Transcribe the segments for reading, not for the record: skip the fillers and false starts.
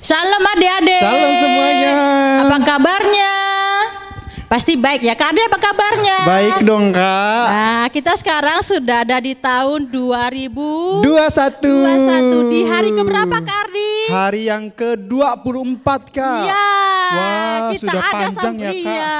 Shalom adik-adik. Shalom semuanya. Apa kabarnya? Pasti baik ya Kak Ade, apa kabarnya? Baik dong Kak. Nah, kita sekarang sudah ada di tahun 2021. 21. Di hari keberapa Kak Ardi? Hari yang ke-24 Kak. Iya. Wah, kita sudah ada panjang ya Kak. Iya,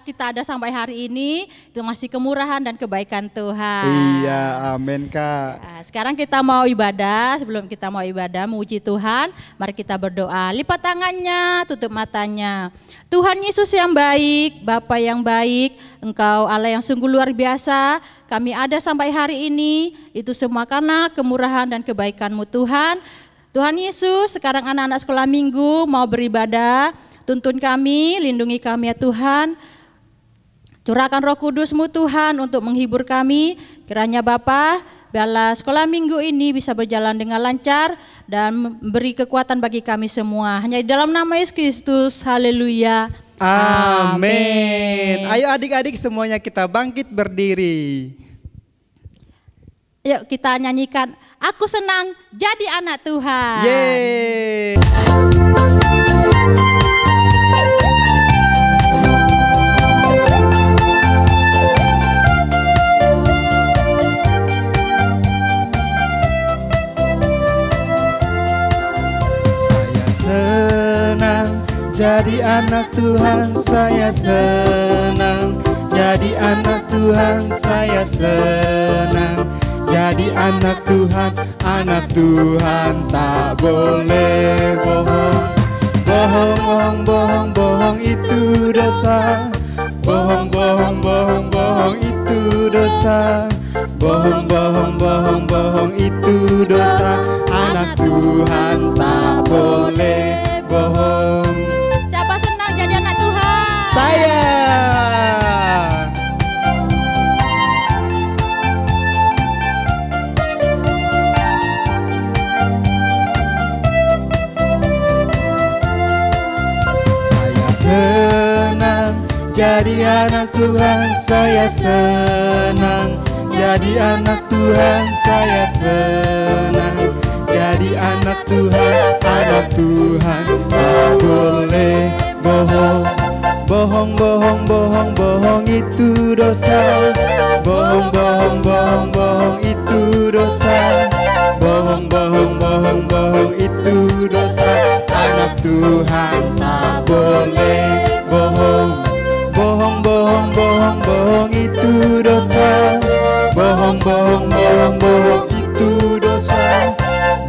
kita ada sampai hari ini. Itu masih kemurahan dan kebaikan Tuhan. Iya, amin Kak. Nah, sekarang kita mau ibadah. Sebelum kita mau ibadah, memuji Tuhan, mari kita berdoa. Lipat tangannya, tutup matanya. Tuhan Yesus yang baik, Bapa yang baik, Engkau Allah yang sungguh luar biasa. Kami ada sampai hari ini, itu semua karena kemurahan dan kebaikan-Mu Tuhan. Tuhan Yesus, sekarang anak-anak sekolah minggu mau beribadah. Tuntun kami, lindungi kami ya Tuhan. Curahkan Roh Kudus-Mu Tuhan untuk menghibur kami. Kiranya Bapa, biarlah sekolah minggu ini bisa berjalan dengan lancar dan memberi kekuatan bagi kami semua. Hanya di dalam nama Yesus Kristus, haleluya. Amin. Ayo adik-adik semuanya kita bangkit berdiri. Yuk kita nyanyikan, aku senang jadi anak Tuhan. Yeay. Jadi anak Tuhan, saya senang. Jadi anak Tuhan, saya senang. Jadi anak Tuhan tak boleh bohong. Bohong, bohong, bohong, bohong itu dosa. Bohong, bohong, bohong, bohong itu dosa. Bohong, bohong, bohong, bohong itu dosa. Anak Tuhan tak boleh bohong. Saya. Saya senang jadi anak Tuhan, saya senang. Jadi anak Tuhan, saya senang. Jadi anak Tuhan tak boleh bohong. Bohong, bohong, bohong, bohong itu dosa. Bohong, bohong, bohong, bohong itu dosa. Bohong, bohong, bohong, bohong itu dosa. Anak Tuhan tak boleh bohong. Bohong, bohong, bohong, bohong itu dosa. Bohong, bohong, bohong, bohong itu dosa.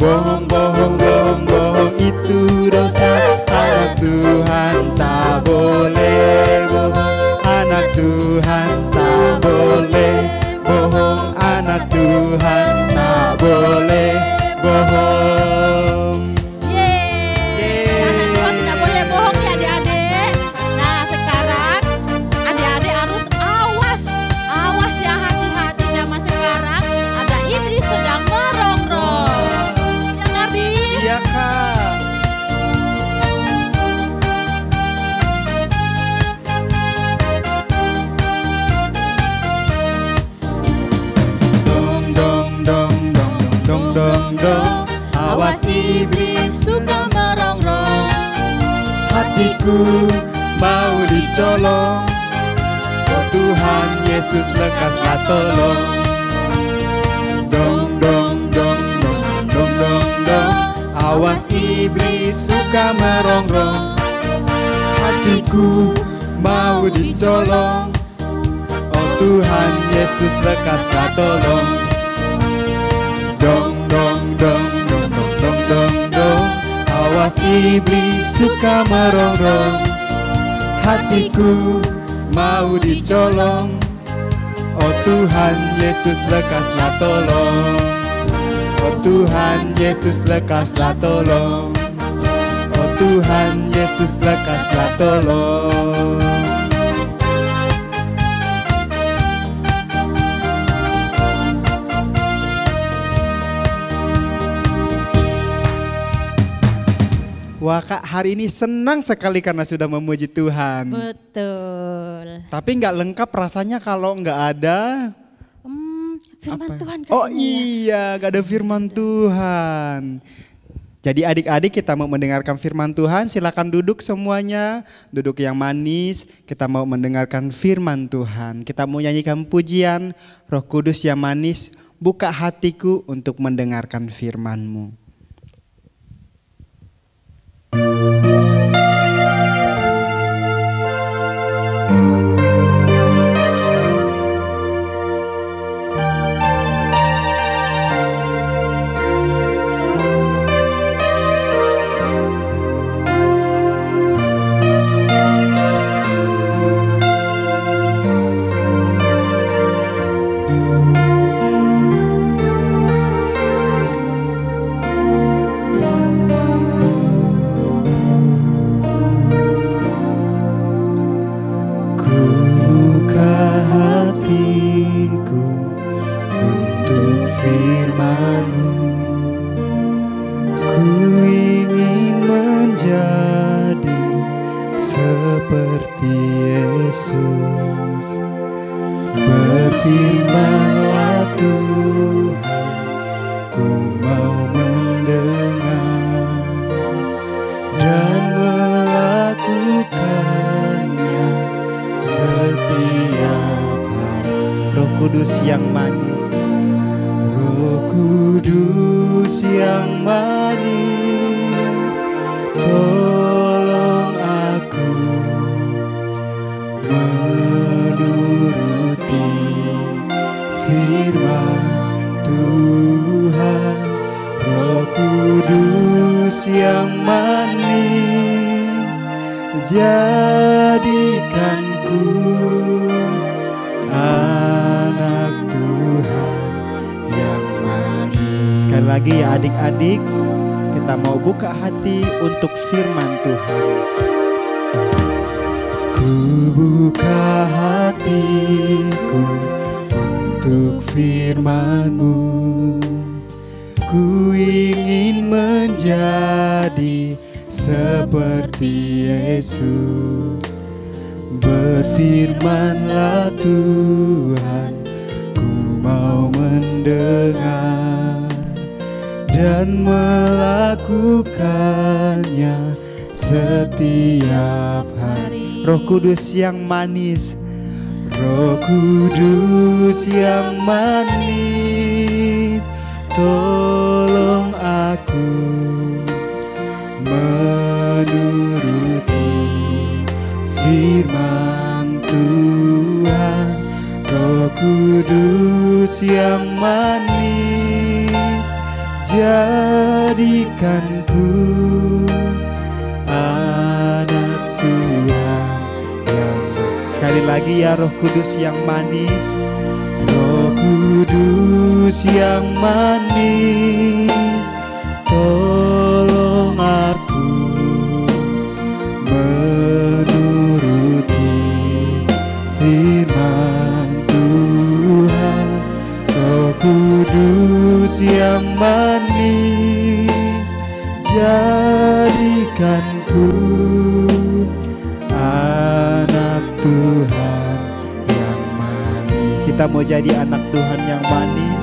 Bohong, bohong, bohong, bohong itu dosa. Anak Tuhan tak boleh bohong. Anak Tuhan tak boleh bohong. Anak Tuhan tak boleh bohong. Yeay. Anak Tuhan tidak boleh bohong ya adik-adik. Nah sekarang adik-adik harus awas. Awas ya, hati-hati zaman sekarang. Ada iblis sedang merongrong. Ya Nabi? Iya Kak. Dong, awas iblis suka merongrong. hatiku mau dicolong. Oh Tuhan Yesus lekaslah tolong. Dong, dong, dong, dong, dong, dong, dong. Awas iblis suka merongrong. Hatiku mau dicolong. Oh Tuhan Yesus lekaslah tolong. Dong, dong, dong, dong, dong, dong, dong, dong. Awas iblis suka merongrong. Hatiku mau dicolong. Oh Tuhan Yesus lekaslah tolong. Oh Tuhan Yesus lekaslah tolong. Oh Tuhan Yesus lekaslah tolong. Wah Kak, hari ini senang sekali karena sudah memuji Tuhan. Betul. Tapi nggak lengkap rasanya kalau nggak ada Firman Tuhan. Oh iya, nggak ada firman Tuhan. Jadi adik-adik kita mau mendengarkan firman Tuhan, silakan duduk semuanya, duduk yang manis, kita mau mendengarkan firman Tuhan. Kita mau nyanyikan pujian, Roh Kudus yang manis, buka hatiku untuk mendengarkan firman-Mu. Adik-adik, kita mau buka hati untuk firman Tuhan. Ku buka hatiku untuk firman-Mu. Ku ingin menjadi seperti Yesus. Berfirmanlah Tuhan, ku mau mendengar dan melakukannya setiap hari. Roh Kudus yang manis, Roh Kudus yang manis, tolong aku menuruti firman Tuhan. Roh Kudus yang manis, jadikanku anak Tuhan yang manis. Sekali lagi ya, Roh Kudus yang manis, Roh Kudus yang manis, tolong aku menuruti firman Tuhan. Roh Kudus yang manis, jadikanku anak Tuhan yang manis. Kita mau jadi anak Tuhan yang manis,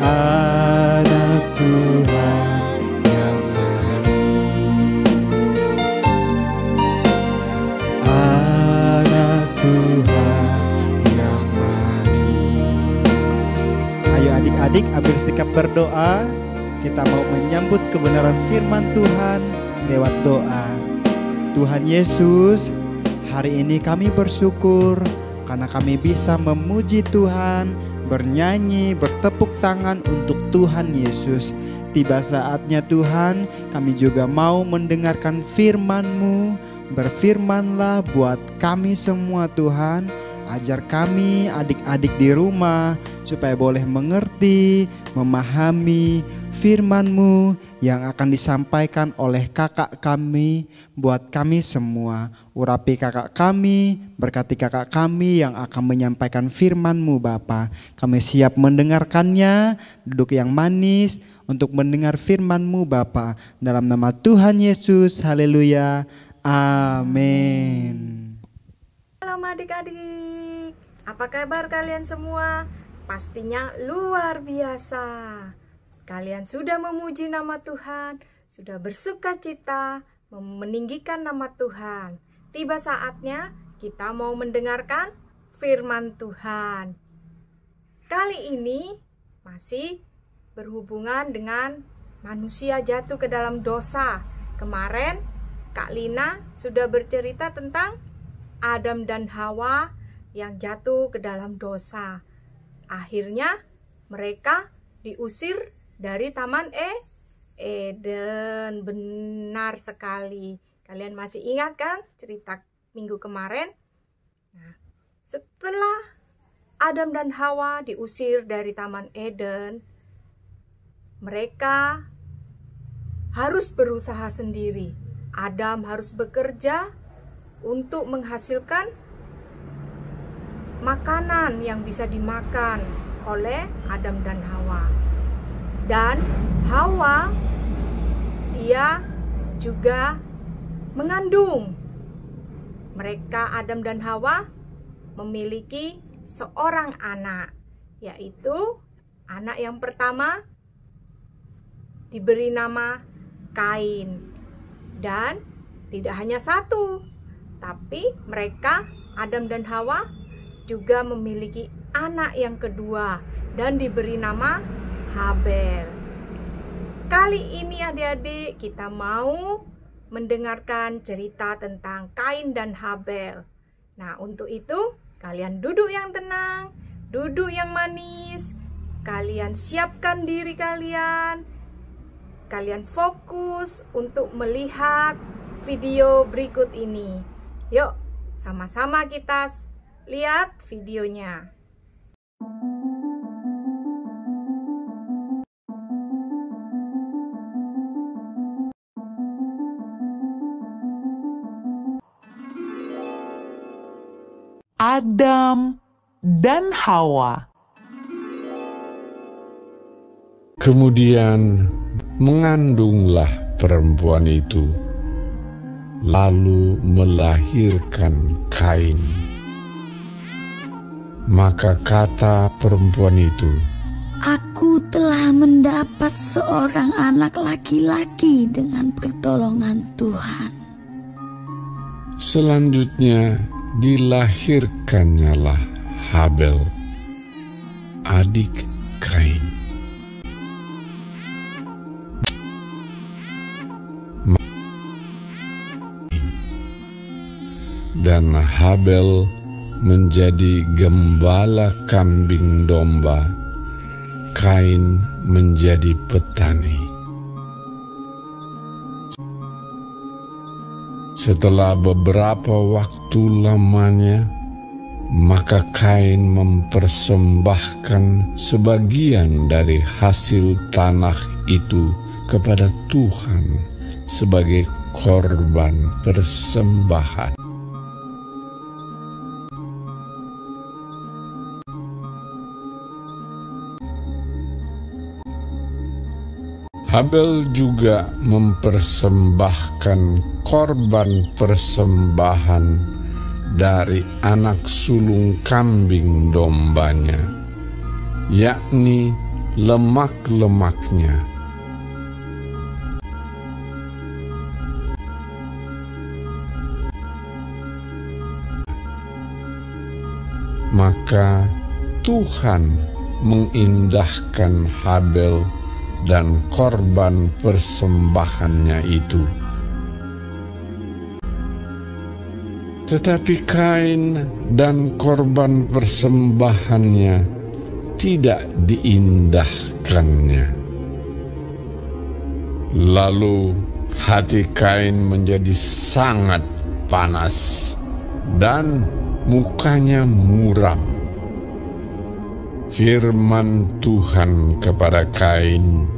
anak Tuhan yang manis, anak Tuhan yang manis. Ayo adik-adik, ambil sikap berdoa. Kita mau menyambut kebenaran firman Tuhan lewat doa. Tuhan Yesus, hari ini kami bersyukur karena kami bisa memuji Tuhan, bernyanyi, bertepuk tangan untuk Tuhan Yesus. Tiba saatnya Tuhan, kami juga mau mendengarkan firman-Mu. Berfirmanlah buat kami semua Tuhan. Ajar kami adik-adik di rumah supaya boleh mengerti, memahami firman-Mu yang akan disampaikan oleh kakak kami buat kami semua. Urapi kakak kami, berkati kakak kami yang akan menyampaikan firman-Mu Bapa. Kami siap mendengarkannya, duduk yang manis untuk mendengar firman-Mu Bapa. Dalam nama Tuhan Yesus, haleluya, amin. Halo adik-adik, apa kabar kalian semua? Pastinya luar biasa. kalian sudah memuji nama Tuhan, sudah bersuka cita, meninggikan nama Tuhan. Tiba saatnya kita mau mendengarkan firman Tuhan. Kali ini masih berhubungan dengan manusia jatuh ke dalam dosa. Kemarin Kak Lina sudah bercerita tentang Adam dan Hawa yang jatuh ke dalam dosa. Akhirnya mereka diusir dari Taman Eden. Benar sekali. Kalian masih ingat kan cerita minggu kemarin? Nah, setelah Adam dan Hawa diusir dari Taman Eden, mereka harus berusaha sendiri. Adam harus bekerja untuk menghasilkan makanan yang bisa dimakan oleh Adam dan Hawa. Dan Hawa, dia juga mengandung. Mereka, Adam dan Hawa, memiliki seorang anak, yaitu anak yang pertama diberi nama Kain. Dan tidak hanya satu, tapi mereka, Adam dan Hawa, juga memiliki anak yang kedua dan diberi nama Habel. Kali ini adik-adik kita mau mendengarkan cerita tentang Kain dan Habel. Nah, untuk itu kalian duduk yang tenang, duduk yang manis. Kalian siapkan diri kalian. Kalian fokus untuk melihat video berikut ini. Yuk, sama-sama kita lihat videonya. Adam dan Hawa. Kemudian mengandunglah perempuan itu, lalu melahirkan Kain. Maka kata perempuan itu, "Aku telah mendapat seorang anak laki-laki dengan pertolongan Tuhan." Selanjutnya dilahirkannyalah Habel, adik Kain. Dan Habel menjadi gembala kambing domba, Kain menjadi petani. Setelah beberapa waktu lamanya, maka Kain mempersembahkan sebagian dari hasil tanah itu kepada Tuhan sebagai korban persembahan. Habel juga mempersembahkan korban persembahan dari anak sulung kambing dombanya, yakni lemak-lemaknya. Maka Tuhan mengindahkan Habel dan korban persembahannya itu. Tetapi Kain dan korban persembahannya tidak diindahkannya. Lalu hati Kain menjadi sangat panas dan mukanya muram. Firman Tuhan kepada Kain,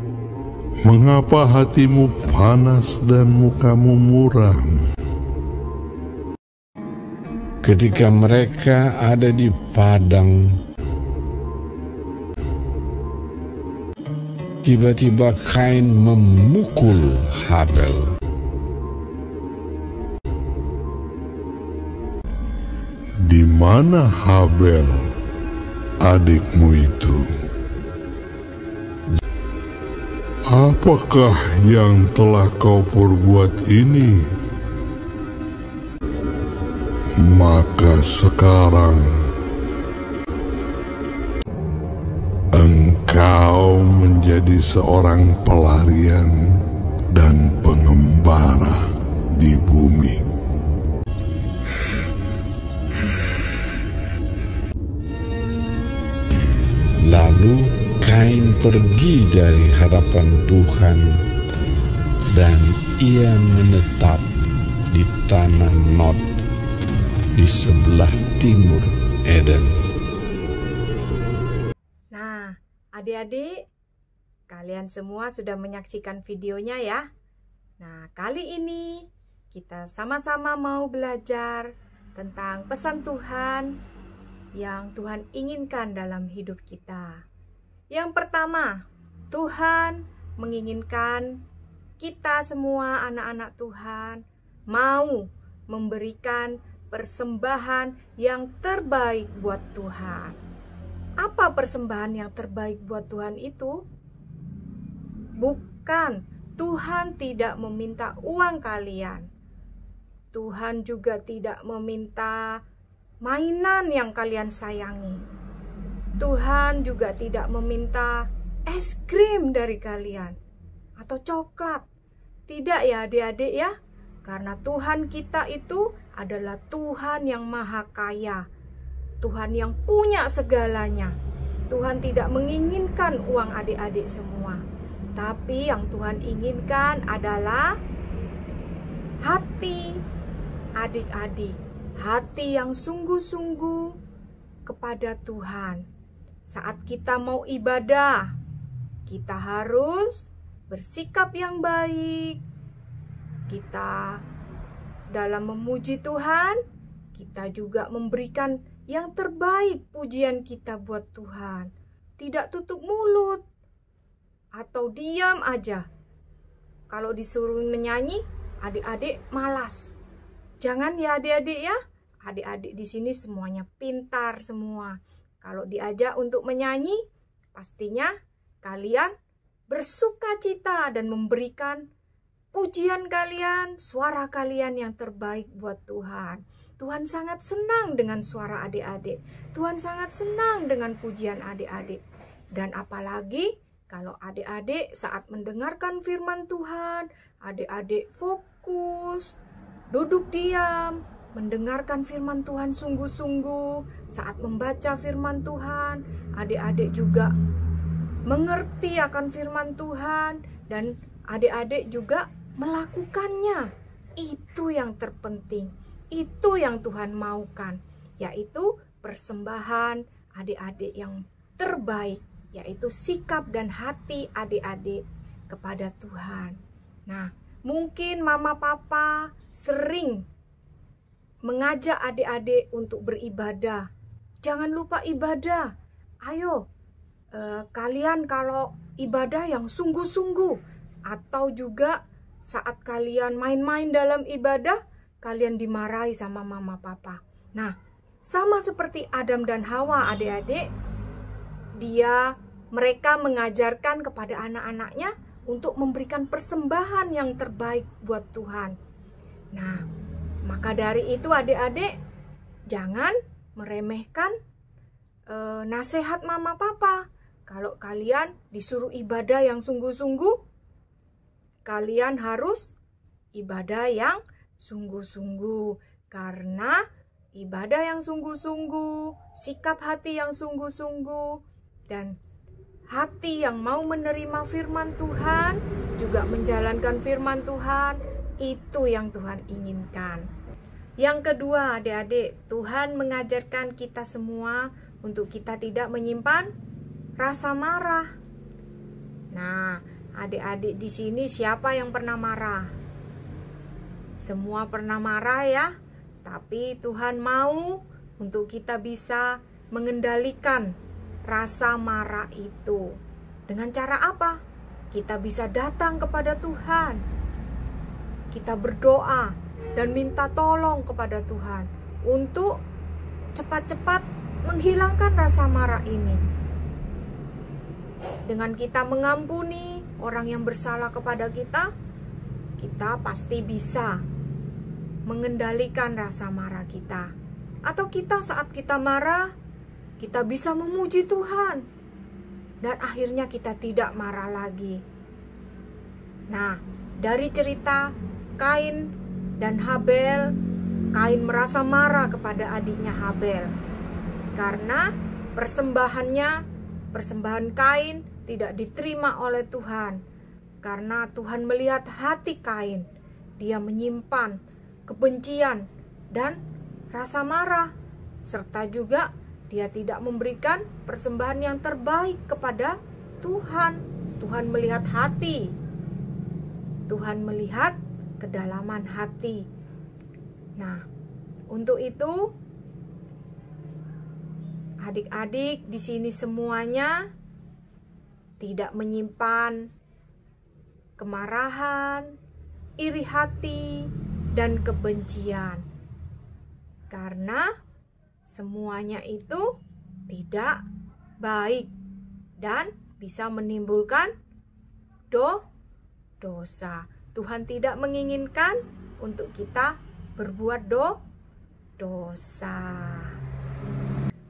"Mengapa hatimu panas dan mukamu muram?" Ketika mereka ada di padang, tiba-tiba Kain memukul Habel. "Di mana Habel, adikmu itu?" apakah yang telah kau perbuat ini? Maka sekarang engkau menjadi seorang pelarian dan pengembara di bumi. Lalu Kain pergi dari hadapan Tuhan, dan ia menetap di tanah Nod di sebelah timur Eden. Nah, adik-adik, kalian semua sudah menyaksikan videonya ya. Nah, kali ini kita sama-sama mau belajar tentang pesan Tuhan yang Tuhan inginkan dalam hidup kita. Yang pertama, Tuhan menginginkan kita semua anak-anak Tuhan mau memberikan persembahan yang terbaik buat Tuhan. Apa persembahan yang terbaik buat Tuhan itu? Bukan, Tuhan tidak meminta uang kalian. Tuhan juga tidak meminta mainan yang kalian sayangi. Tuhan juga tidak meminta es krim dari kalian atau coklat. Tidak ya adik-adik ya. Karena Tuhan kita itu adalah Tuhan yang maha kaya. Tuhan yang punya segalanya. Tuhan tidak menginginkan uang adik-adik semua. Tapi yang Tuhan inginkan adalah hati adik-adik. Hati yang sungguh-sungguh kepada Tuhan. Saat kita mau ibadah, kita harus bersikap yang baik. Kita dalam memuji Tuhan, kita juga memberikan yang terbaik pujian kita buat Tuhan. Tidak tutup mulut atau diam aja. Kalau disuruh menyanyi, adik-adik malas. Jangan ya adik-adik ya. Adik-adik di sini semuanya pintar semua. Kalau diajak untuk menyanyi, pastinya kalian bersukacita dan memberikan pujian kalian, suara kalian yang terbaik buat Tuhan. Tuhan sangat senang dengan suara adik-adik. Tuhan sangat senang dengan pujian adik-adik. Dan apalagi kalau adik-adik saat mendengarkan firman Tuhan, adik-adik fokus, duduk diam, mendengarkan firman Tuhan sungguh-sungguh. Saat membaca firman Tuhan, adik-adik juga mengerti akan firman Tuhan dan adik-adik juga melakukannya. Itu yang terpenting. Itu yang Tuhan maukan, yaitu persembahan adik-adik yang terbaik, yaitu sikap dan hati adik-adik kepada Tuhan. Nah, mungkin mama papa sering mengajak adik-adik untuk beribadah. Jangan lupa ibadah. Ayo, kalian kalau ibadah yang sungguh-sungguh. Atau juga saat kalian main-main dalam ibadah, kalian dimarahi sama mama papa. Nah, sama seperti Adam dan Hawa adik-adik. Mereka mengajarkan kepada anak-anaknya untuk memberikan persembahan yang terbaik buat Tuhan. Nah, maka dari itu adik-adik jangan meremehkan nasihat mama papa. Kalau kalian disuruh ibadah yang sungguh-sungguh, kalian harus ibadah yang sungguh-sungguh. Karena ibadah yang sungguh-sungguh, sikap hati yang sungguh-sungguh, dan hati yang mau menerima firman Tuhan, juga menjalankan firman Tuhan, itu yang Tuhan inginkan. Yang kedua adik-adik, Tuhan mengajarkan kita semua untuk kita tidak menyimpan rasa marah. Nah, adik-adik di sini siapa yang pernah marah? Semua pernah marah ya, tapi Tuhan mau untuk kita bisa mengendalikan rasa marah itu. Dengan cara apa? Kita bisa datang kepada Tuhan. Kita berdoa dan minta tolong kepada Tuhan untuk cepat-cepat menghilangkan rasa marah ini. Dengan kita mengampuni orang yang bersalah kepada kita, kita pasti bisa mengendalikan rasa marah kita. Atau kita saat kita marah, kita bisa memuji Tuhan. Dan akhirnya kita tidak marah lagi. Nah, dari cerita Kain dan Habel, Kain merasa marah kepada adiknya Habel. Karena persembahan Kain tidak diterima oleh Tuhan. Karena Tuhan melihat hati Kain. Dia menyimpan kebencian dan rasa marah. Serta juga dia tidak memberikan persembahan yang terbaik kepada Tuhan. Tuhan melihat hati. Tuhan melihat kedalaman hati. Nah, untuk itu adik-adik di sini semuanya tidak menyimpan kemarahan, iri hati, dan kebencian. Karena semuanya itu tidak baik dan bisa menimbulkan dosa. Tuhan tidak menginginkan untuk kita berbuat dosa.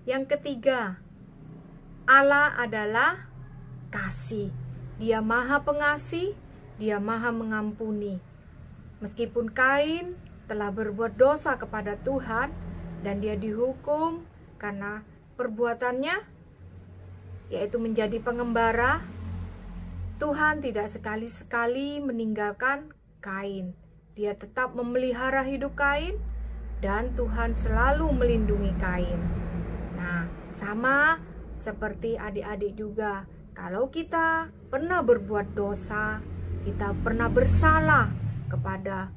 Yang ketiga, Allah adalah kasih. Dia Maha Pengasih, Dia Maha Mengampuni. Meskipun Kain telah berbuat dosa kepada Tuhan dan dia dihukum karena perbuatannya, yaitu menjadi pengembara, Tuhan tidak sekali-sekali meninggalkan Kain. Dia tetap memelihara hidup Kain dan Tuhan selalu melindungi Kain. Nah, sama seperti adik-adik juga. Kalau kita pernah berbuat dosa, kita pernah bersalah kepada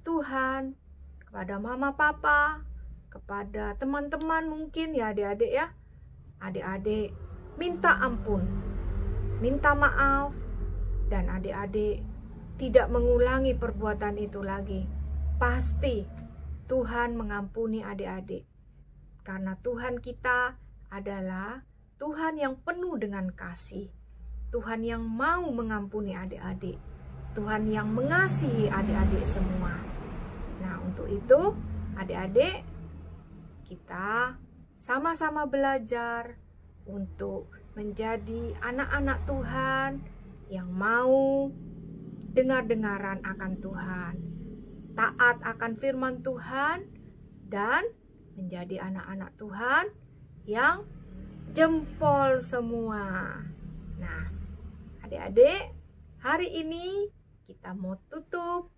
Tuhan, kepada mama papa, kepada teman-teman mungkin ya adik-adik ya. Adik-adik minta ampun, minta maaf, dan adik-adik tidak mengulangi perbuatan itu lagi. Pasti Tuhan mengampuni adik-adik. Karena Tuhan kita adalah Tuhan yang penuh dengan kasih. Tuhan yang mau mengampuni adik-adik. Tuhan yang mengasihi adik-adik semua. Nah, untuk itu adik-adik kita sama-sama belajar untuk menjadi anak-anak Tuhan yang mau dengar-dengaran akan Tuhan, taat akan firman Tuhan, dan menjadi anak-anak Tuhan yang jempol semua. Nah, adik-adik, hari ini kita mau tutup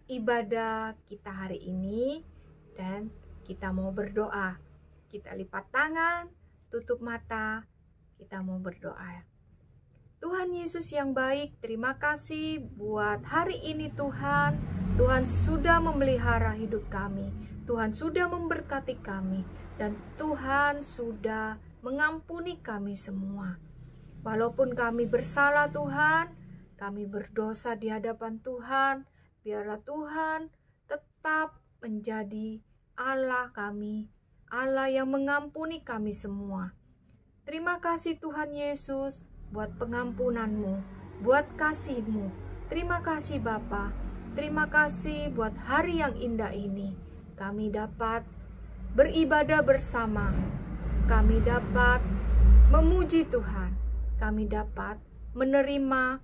ibadah kita hari ini dan kita mau berdoa. Kita lipat tangan, tutup mata, kita mau berdoa. Tuhan Yesus yang baik, terima kasih buat hari ini Tuhan. Tuhan sudah memelihara hidup kami. Tuhan sudah memberkati kami. Dan Tuhan sudah mengampuni kami semua. Walaupun kami bersalah Tuhan, kami berdosa di hadapan Tuhan, biarlah Tuhan tetap menjadi Allah kami, Allah yang mengampuni kami semua. Terima kasih Tuhan Yesus buat pengampunan-Mu, buat kasih-Mu. Terima kasih Bapa. Terima kasih buat hari yang indah ini. Kami dapat beribadah bersama. Kami dapat memuji Tuhan. Kami dapat menerima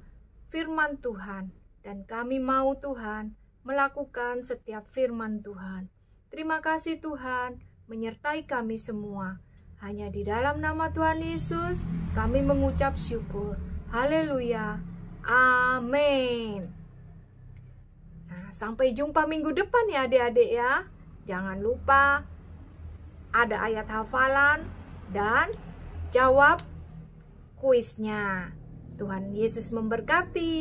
firman Tuhan. Dan kami mau Tuhan melakukan setiap firman Tuhan. Terima kasih Tuhan menyertai kami semua. Hanya di dalam nama Tuhan Yesus kami mengucap syukur. Haleluya. Amin. Nah, sampai jumpa minggu depan ya adik-adik ya. Jangan lupa ada ayat hafalan dan jawab kuisnya. Tuhan Yesus memberkati.